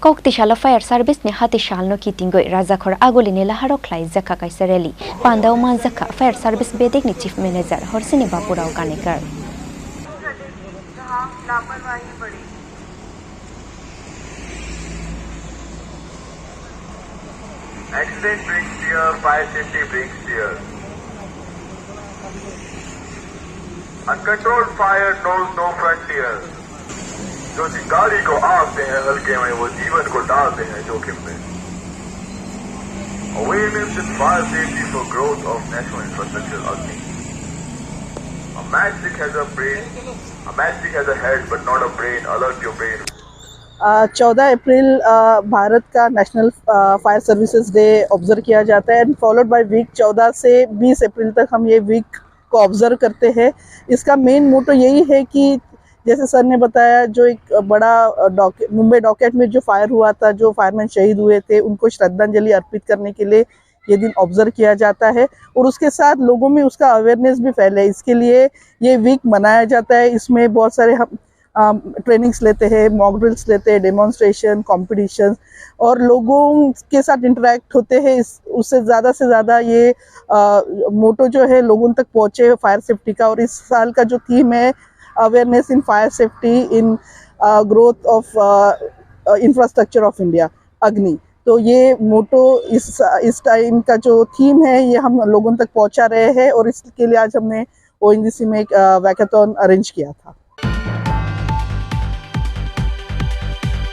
Kok tishala fire service ni hati shalno kitingoi razakhor agoli ni laharo khlai zakha kaisa rally pandau man zakha fire service bedek ni chief manager horsini bapurao kanekar Accident brings fear, fire safety brings fear. Uncontrolled fire knows no frontier. जो चिंगारी को आगते हैं हल्के में वो जीवन को डालते हैं जोखिम में. Awareness in fire safety for growth of national infrastructure Agni. A matchstick has a brain, a matchstick has a head but not a brain. Alert your brain. 14 अप्रैल भारत का national fire services day observe किया जाता है and followed by week 14 से 20 अप्रैल तक हम ये week को observe करते हैं. इसका मेन मोटो यही है कि जैसे सर ने बताया, जो एक बड़ा मुंबई डॉकेट में जो फायर हुआ था, जो फायरमैन शहीद हुए थे, उनको श्रद्धांजलि अर्पित करने के लिए ये दिन ऑब्जर्व किया जाता है और उसके साथ लोगों में उसका अवेयरनेस भी फैले, इसके लिए ये वीक मनाया जाता है. इसमें बहुत सारे हम ट्रेनिंग्स लेते हैं, मॉक ड्रिल्स लेते हैं, डेमोन्स्ट्रेशन, कॉम्पिटिशन और लोगों के साथ इंटरेक्ट होते हैं. उससे ज़्यादा से ज़्यादा ये मोटो जो है लोगों तक पहुँचे फायर सेफ्टी का. और इस साल का जो थीम है awareness in fire safety in growth of infrastructure of India, अग्नि. तो ये मोटो इस टाइम का जो थीम है ये हम लोगों तक पहुंचा रहे हैं और इसके लिए आज हमने ONGC में एक वैकाथॉन अरेंज किया था.